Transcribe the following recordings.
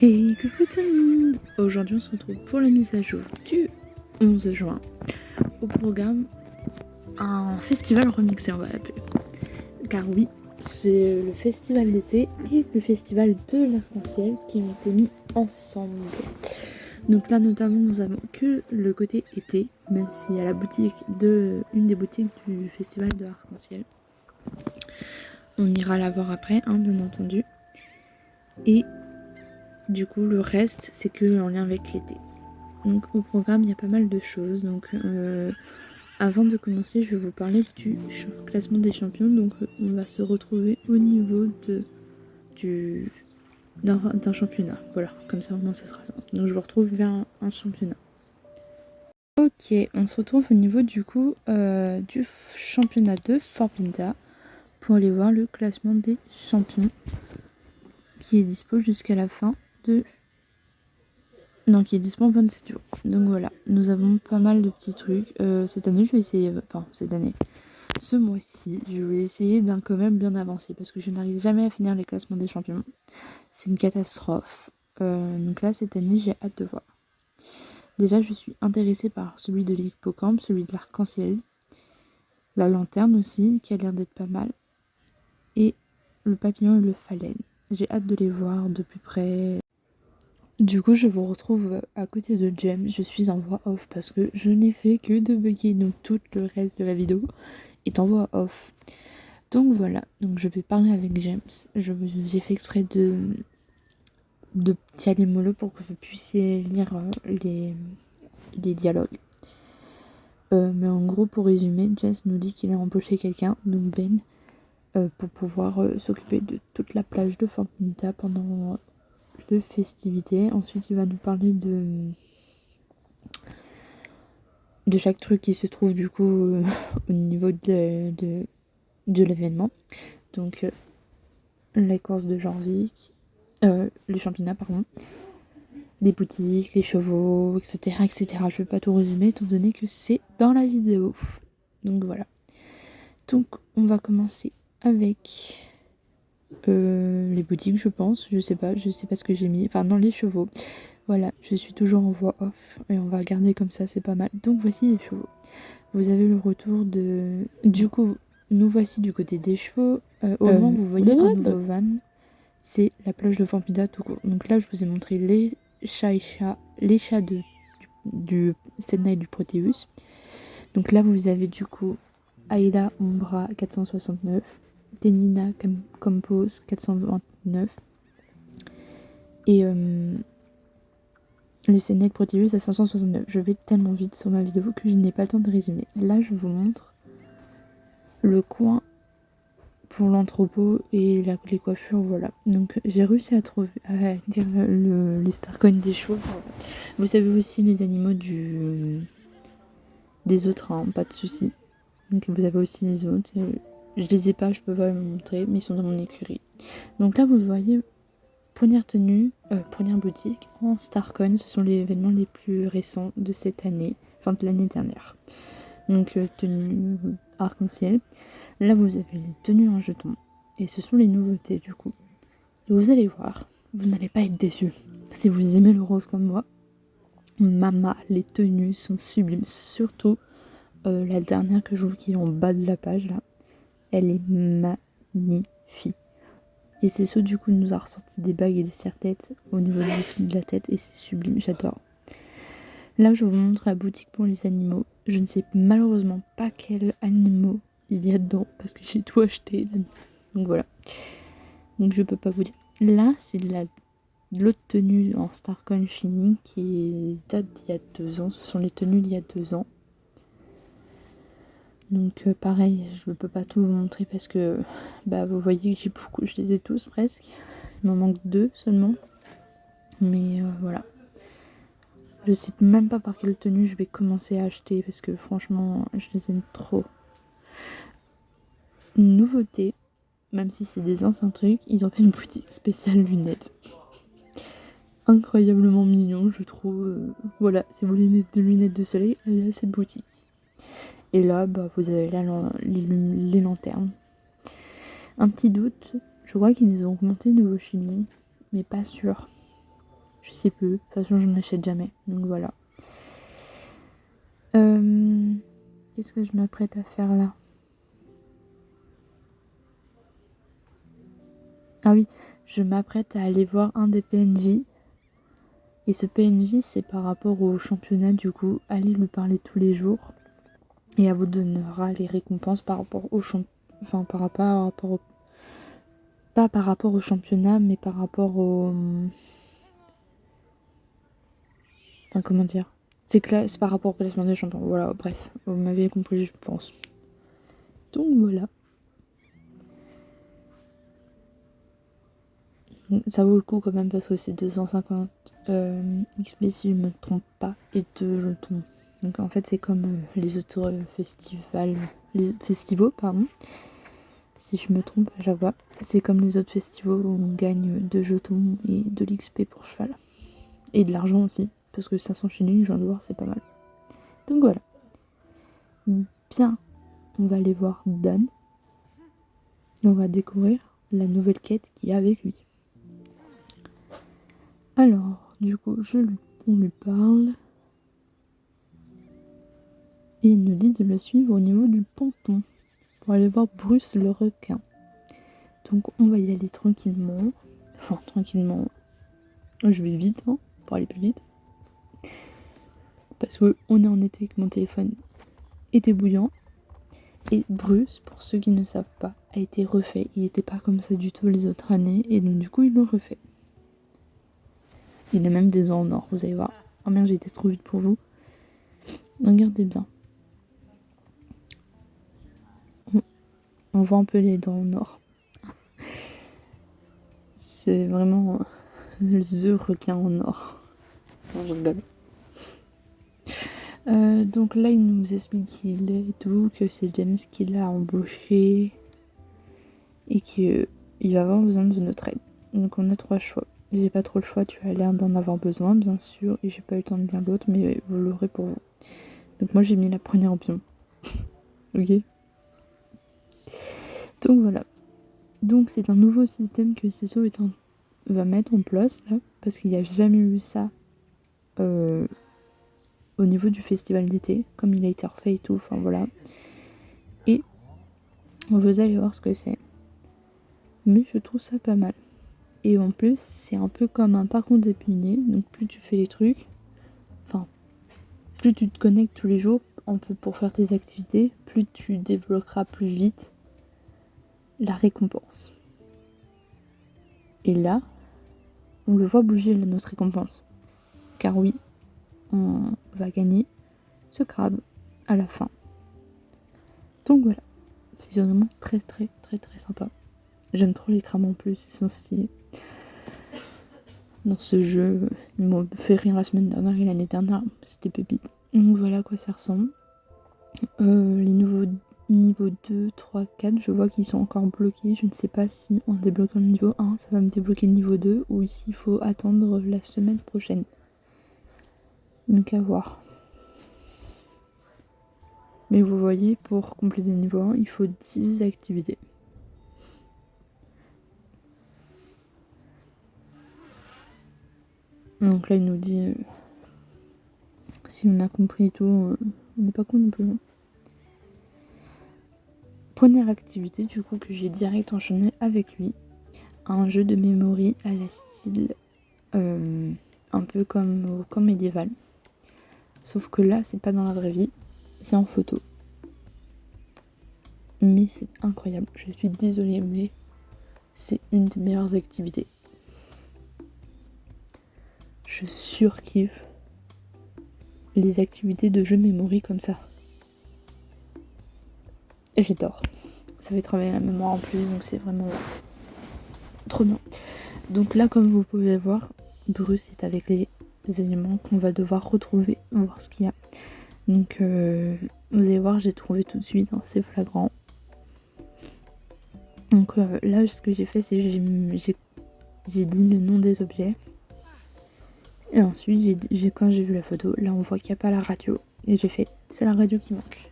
Et coucou tout le monde. Aujourd'hui on se retrouve pour la mise à jour du 11 juin. Au programme, un festival remixé on va l'appeler. Car oui, c'est le festival d'été et le festival de l'arc-en-ciel qui ont été mis ensemble. Donc là notamment nous avons que le côté été, même s'il y a la boutique une des boutiques du festival de l'arc-en-ciel. On ira la voir après, bien entendu. Et du coup, le reste, c'est que en lien avec l'été. Donc au programme, il y a pas mal de choses. Donc avant de commencer, je vais vous parler du classement des champions. Donc on va se retrouver au niveau d'un championnat. Voilà, comme ça au moins ça sera simple. Donc je vous retrouve vers un championnat. Ok, on se retrouve au niveau du coup du championnat de Forpinta pour aller voir le classement des champions qui est dispo jusqu'à la fin de... Non, qui est dispo 27 jours. Donc voilà, nous avons pas mal de petits trucs. Cette année, je vais essayer... Enfin, ce mois-ci, je vais essayer d'un quand même bien avancé. Parce que je n'arrive jamais à finir les classements des champions. C'est une catastrophe. Donc là, cette année, j'ai hâte de voir. Déjà, je suis intéressée par celui de l'hippocampe, celui de l'arc-en-ciel. La lanterne aussi, qui a l'air d'être pas mal. Et le papillon et le phalène. J'ai hâte de les voir de plus près. Du coup, je vous retrouve à côté de Jem. Je suis en voix off parce que je n'ai fait que de bugger. Donc tout le reste de la vidéo est en voix off. Donc voilà, donc je vais parler avec James. J'ai fait exprès de petits aller mollo pour que vous puissiez lire les dialogues. Mais en gros, pour résumer, Jess nous dit qu'il a embauché quelqu'un, donc Ben, pour pouvoir s'occuper de toute la plage de Fortnita pendant les festivités. Ensuite, il va nous parler de chaque truc qui se trouve du coup au niveau de l'événement. Donc la course de Jorvik, les championnats pardon, les boutiques, les chevaux, etc. etc. Je vais pas tout résumer étant donné que c'est dans la vidéo. Donc voilà. Donc on va commencer avec les boutiques je pense. Je sais pas ce que j'ai mis. Enfin non, les chevaux. Voilà, je suis toujours en voix off et on va regarder comme ça, c'est pas mal. Donc voici les chevaux. Vous avez le retour de... Du coup, nous voici du côté des chevaux. Au moment où vous voyez un nouveau van, c'est la plage de Forpinta tout court. Donc là, je vous ai montré les chats du Sedna et du Proteus. Donc là, vous avez du coup Ayla Umbra 469, Tenina Compose 429 et le Sedna et le Proteus à 569. Je vais tellement vite sur ma vidéo que je n'ai pas le temps de résumer. Là, je vous montre le coin pour l'entrepôt et les coiffures, voilà. Donc j'ai réussi à dire les starcoins des chevaux. Voilà. Vous savez aussi les animaux des autres, hein, pas de soucis. Donc vous avez aussi les autres. Je les ai pas, je peux pas les montrer, mais ils sont dans mon écurie. Donc là vous voyez première boutique en starcoin. Ce sont les événements les plus récents de cette année, enfin de l'année dernière. Donc tenue arc-en-ciel. Là, vous avez les tenues en jetons. Et ce sont les nouveautés, du coup. Et vous allez voir, vous n'allez pas être déçus. Si vous aimez le rose comme moi, Mama, les tenues sont sublimes. Surtout la dernière que je vous qui est en bas de la page, là. Elle est magnifique. Et c'est ceux, du coup, nous a ressorti des bagues et des serre-têtes au niveau de la tête. Et c'est sublime, j'adore. Là, je vous montre la boutique pour les animaux. Je ne sais malheureusement pas quels animaux il y a dedans parce que j'ai tout acheté. Donc voilà. Donc je peux pas vous dire. Là, c'est l'autre tenue en Starcoin Shining qui date d'il y a 2 ans. Ce sont les tenues d'il y a 2 ans. Donc pareil, je ne peux pas tout vous montrer parce que vous voyez que j'ai beaucoup. Je les ai tous presque. Il m'en manque 2 seulement. Mais voilà. Je sais même pas par quelle tenue je vais commencer à acheter parce que franchement, je les aime trop. Une nouveauté, même si c'est des anciens trucs, ils ont fait une boutique spéciale lunettes. Incroyablement mignon, je trouve. Voilà, c'est vos lunettes de soleil, allez à cette boutique. Et là, vous avez les lanternes. Un petit doute, je crois qu'ils les ont augmenté niveau Chili, mais pas sûr. Je sais plus. De toute façon, j'en achète jamais. Donc voilà. Qu'est-ce que je m'apprête à faire là? Ah oui, je m'apprête à aller voir un des PNJ. Et ce PNJ, c'est par rapport au championnat, du coup. Allez lui parler tous les jours. Et elle vous donnera les récompenses par rapport au Enfin, pas par rapport au championnat, mais par rapport au... Enfin, comment dire? C'est par rapport au classement des champions. Voilà, bref. Vous m'avez compris, je pense. Donc voilà. Ça vaut le coup quand même parce que c'est 250 XP si je me trompe pas. Et 2 jetons. Donc en fait, c'est comme les autres les festivals, pardon. Si je me trompe à chaque fois. C'est comme les autres festivals où on gagne 2 jetons et de l'XP pour cheval. Et de l'argent aussi. Parce que 500 chenilles, je viens de voir, c'est pas mal. Donc voilà. Bien, on va aller voir Dan. Et on va découvrir la nouvelle quête qu'il y a avec lui. Alors, du coup, on lui parle. Et il nous dit de le suivre au niveau du ponton. Pour aller voir Bruce le requin. Donc on va y aller tranquillement. Enfin, tranquillement. Je vais vite, hein, pour aller plus vite. Parce qu'on est en été que mon téléphone était bouillant. Et Bruce, pour ceux qui ne savent pas, a été refait. Il n'était pas comme ça du tout les autres années. Et donc du coup, ils l'ont refait. Il a même des dents en or, vous allez voir. Oh merde, j'ai été trop vite pour vous. Regardez bien. On voit un peu les dents en or. C'est vraiment the requin en or. Non, je rigole. Donc là, il nous explique qui il est et tout, que c'est James qui l'a embauché et qu'il va avoir besoin de notre aide. Donc on a 3 choix. J'ai pas trop le choix, tu as l'air d'en avoir besoin, bien sûr, et j'ai pas eu le temps de lire l'autre, mais vous l'aurez pour vous. Donc moi, j'ai mis la première option. Ok. Donc voilà. Donc c'est un nouveau système que CESO va mettre en place là, parce qu'il n'y a jamais eu ça au niveau du festival d'été, comme il a été refait et tout, enfin voilà. Et vous allez voir ce que c'est. Mais je trouve ça pas mal. Et en plus, c'est un peu comme un parcours d'épinay, donc plus tu fais les trucs, enfin, plus tu te connectes tous les jours pour faire tes activités, plus tu débloqueras plus vite la récompense. Et là, on le voit bouger notre récompense. Car oui, on va gagner ce crabe à la fin. Donc voilà, c'est vraiment très très très très sympa. J'aime trop les crabes en plus, ils sont stylés. Dans ce jeu, ils m'ont fait rire la semaine dernière et l'année dernière, c'était pépite. Donc voilà à quoi ça ressemble. Les nouveaux niveaux 2, 3, 4, je vois qu'ils sont encore bloqués. Je ne sais pas si en débloquant le niveau 1, ça va me débloquer le niveau 2 ou s'il faut attendre la semaine prochaine. Donc à voir. Mais vous voyez, pour compléter le niveau 1, il faut 10 activités. Donc là, il nous dit si on a compris tout, on n'est pas con non plus. Première activité, du coup, que j'ai direct enchaîné avec lui. Un jeu de memory à la style un peu comme médiéval. Sauf que là, c'est pas dans la vraie vie, c'est en photo. Mais c'est incroyable. Je suis désolée, mais c'est une des meilleures activités. Je surkiffe les activités de jeu memory comme ça. Et j'adore. Ça fait travailler la mémoire en plus, donc c'est vraiment trop bien. Donc là, comme vous pouvez voir, Bruce est avec les éléments qu'on va devoir retrouver, voir ce qu'il y a. Donc vous allez voir, j'ai trouvé tout de suite, hein, c'est flagrant. Donc là, ce que j'ai fait, c'est j'ai dit le nom des objets. Et ensuite, quand j'ai vu la photo, là on voit qu'il n'y a pas la radio. Et j'ai fait, c'est la radio qui manque.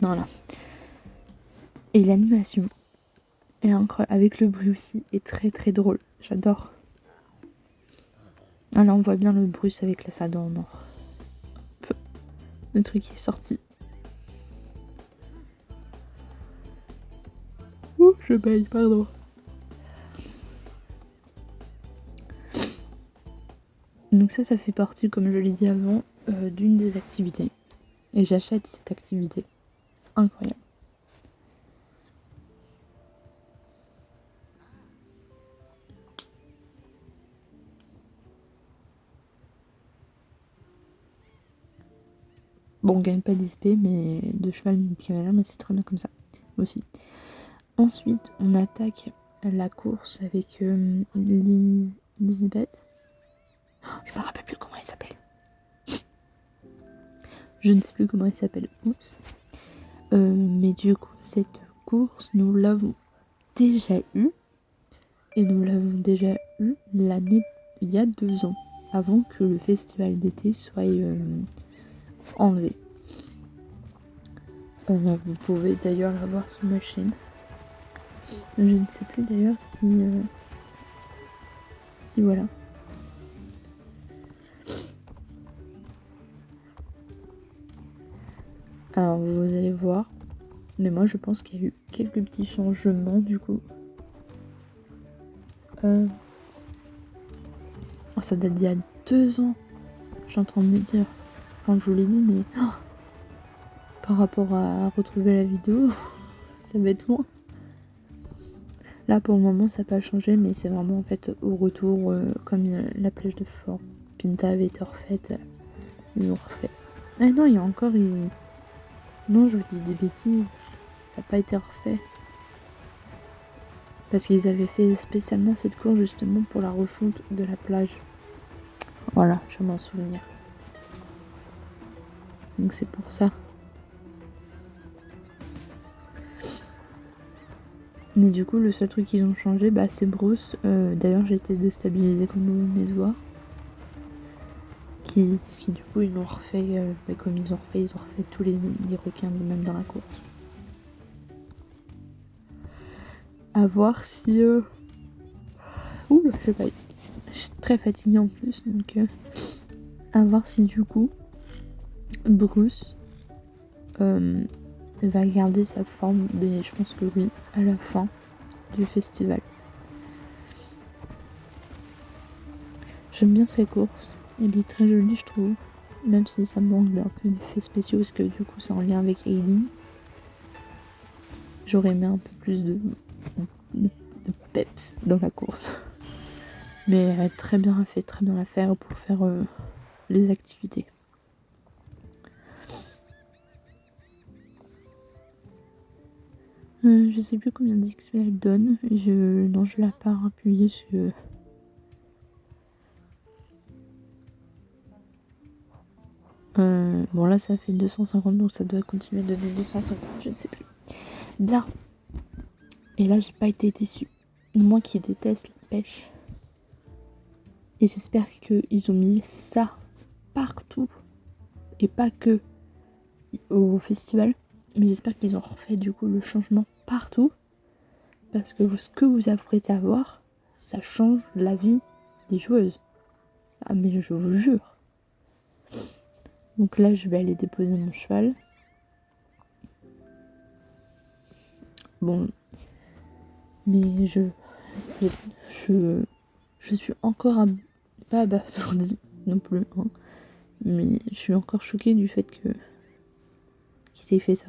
Non là. Et l'animation est incroyable, avec le bruit aussi, est très très drôle. J'adore. Ah là on voit bien le Bruce avec la salle en or. Le truc est sorti. Ouh, je baille, pardon. Donc ça fait partie, comme je l'ai dit avant, d'une des activités. Et j'achète cette activité. Incroyable. Bon, on gagne pas d'XP, mais de cheval ni de cavalier, mais c'est très bien comme ça aussi. Ensuite, on attaque la course avec Lisbeth. Oh, je me rappelle plus comment elle s'appelle. Je ne sais plus comment elle s'appelle. Oups. Mais du coup, cette course, nous l'avons déjà eue. Et nous l'avons déjà eue l'année il y a 2 ans, avant que le festival d'été soit enlevé. Vous pouvez d'ailleurs la voir sur ma chaîne. Je ne sais plus d'ailleurs si voilà. Alors vous allez voir. Mais moi je pense qu'il y a eu quelques petits changements du coup. Oh, ça date d'il y a 2 ans. Je suis en train de me dire. Enfin je vous l'ai dit mais par rapport à retrouver la vidéo, ça va être loin. Là pour le moment ça n'a pas changé, mais c'est vraiment en fait au retour, comme la plage de Fort Pinta avait été refaite, ils ont refait. Ah non, il y a encore... Non, je vous dis des bêtises, ça n'a pas été refait. Parce qu'ils avaient fait spécialement cette course justement pour la refonte de la plage. Voilà, je vais m'en souvenir. Donc c'est pour ça. Mais du coup, le seul truc qu'ils ont changé, c'est Bruce. D'ailleurs, j'ai été déstabilisée comme vous venez de voir. Qui du coup, ils l'ont refait. Comme ils ont refait tous les requins même dans la course. À voir si... Ouh, je sais pas. Je suis très fatiguée en plus, donc... À voir si du coup, Bruce... va garder sa forme, mais je pense que oui, à la fin du festival. J'aime bien sa course, il est très joli je trouve, même si ça manque d'un peu d'effets spéciaux parce que du coup c'est en lien avec Aileen. J'aurais aimé un peu plus de peps dans la course. Mais elle a très bien fait, très bien à faire pour faire les activités. Je sais plus combien d'XP elle donne. Non, je l'ai pas appuyé sur... Bon là ça fait 250, donc ça doit continuer à donner 250, je ne sais plus. Bien. Et là j'ai pas été déçue. Moi qui déteste la pêche. Et j'espère qu'ils ont mis ça partout. Et pas que au festival. Mais j'espère qu'ils ont refait du coup le changement partout. Parce que ce que vous apprêtez à voir, ça change la vie des joueuses. Ah mais je vous jure. Donc là je vais aller déposer mon cheval. Bon. Mais je suis encore pas abasourdie non plus. Hein. Mais je suis encore choquée du fait qu'il s'est fait ça.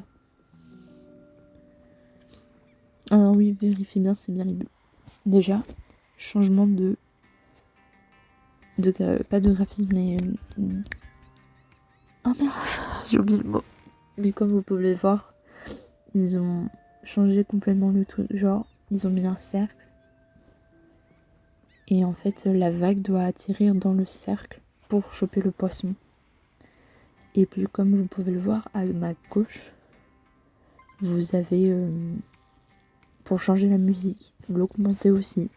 Alors oui, vérifie bien, c'est bien les bleus. Déjà, changement pas de graphisme, mais... Oh merde, j'ai oublié le mot. Mais comme vous pouvez le voir, ils ont changé complètement le truc. Genre, ils ont mis un cercle. Et en fait, la vague doit atterrir dans le cercle pour choper le poisson. Et puis, comme vous pouvez le voir, à ma gauche, vous avez... pour changer la musique, l'augmenter aussi.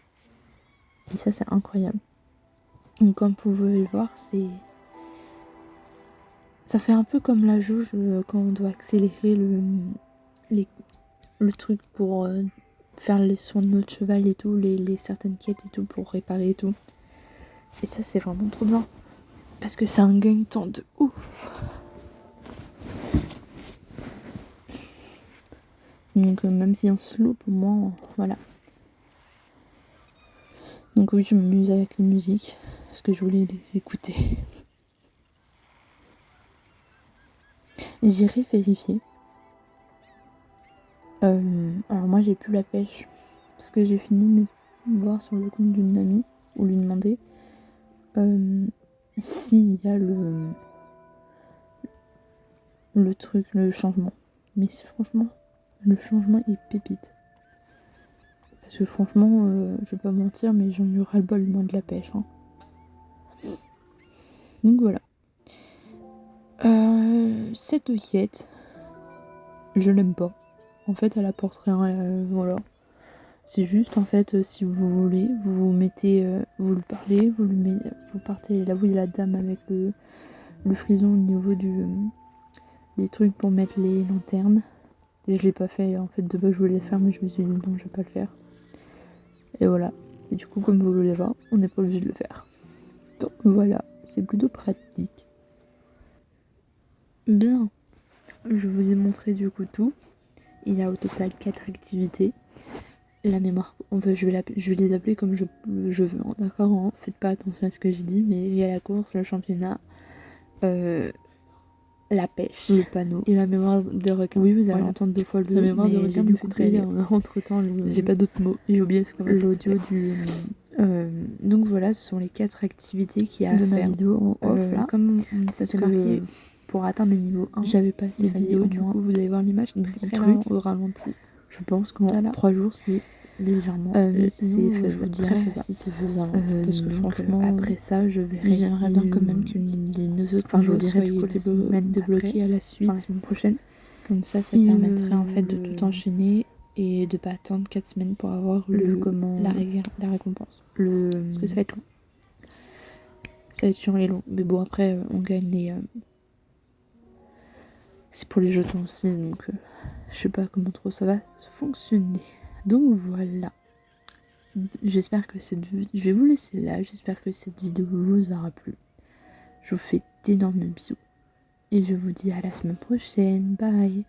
Et ça, c'est incroyable. Donc, comme vous pouvez le voir, Ça fait un peu comme la jauge quand on doit accélérer le truc pour faire les soins de notre cheval et tout, les certaines quêtes et tout pour réparer et tout. Et ça c'est vraiment trop bien. Parce que c'est un gain de temps de ouf. Donc même si on se loupe, au moins, voilà. Donc oui, je m'amuse avec les musiques, parce que je voulais les écouter. J'irai vérifier. Alors moi j'ai plus la pêche, parce que j'ai fini de voir sur le compte d'une amie, ou lui demander s'il y a le truc, le changement. Mais franchement, le changement est pépite. Parce que franchement, je vais pas mentir, mais j'en ai ras le bol moins de la pêche. Hein. Donc voilà. Cette oeillette, je l'aime pas. En fait, elle apporte rien. Voilà. C'est juste, en fait, si vous voulez, vous mettez, vous le parlez, vous partez là où il y a la dame avec le frison au niveau des trucs pour mettre les lanternes. Je l'ai pas fait, en fait, de base je voulais le faire, mais je me suis dit non, je vais pas le faire. Et voilà. Et du coup, comme vous voulez voir, on n'est pas obligé de le faire. Donc voilà, c'est plutôt pratique. Bien, je vous ai montré du coup tout. Il y a au total 4 activités. La mémoire, je vais les appeler comme je veux, hein, d'accord hein. Faites pas attention à ce que je dis, mais il y a la course, le championnat, la pêche, le panneau et la mémoire de requin. Oui, vous allez entendre 2 fois la mémoire de requin, du coup très bien. Entre temps, j'ai pas d'autres mots, j'ai oublié l'audio du. Donc voilà, ce sont les 4 activités qu'il y a à faire. Ma vidéo en off là. Comme ça s'est marqué pour atteindre le niveau 1, j'avais pas assez de vidéos, du coup vous allez voir l'image du truc au ralenti. Je pense qu'en 3 jours c'est légèrement mais c'est je vous dirais si c'est faisable parce que franchement après ça je verrai. J'aimerais bien quand même que les autres je vous dirai du coup même débloquer à la suite la semaine prochaine, comme ça ça permettrait en fait de tout enchaîner et de pas attendre 4 semaines pour avoir la récompense, parce que ça va être long, ça va être chiant et long, mais bon après on gagne les c'est pour les jetons aussi, donc je sais pas comment trop ça va fonctionner. Donc voilà. J'espère que je vais vous laisser là. J'espère que cette vidéo vous aura plu. Je vous fais d'énormes bisous. Et je vous dis à la semaine prochaine. Bye.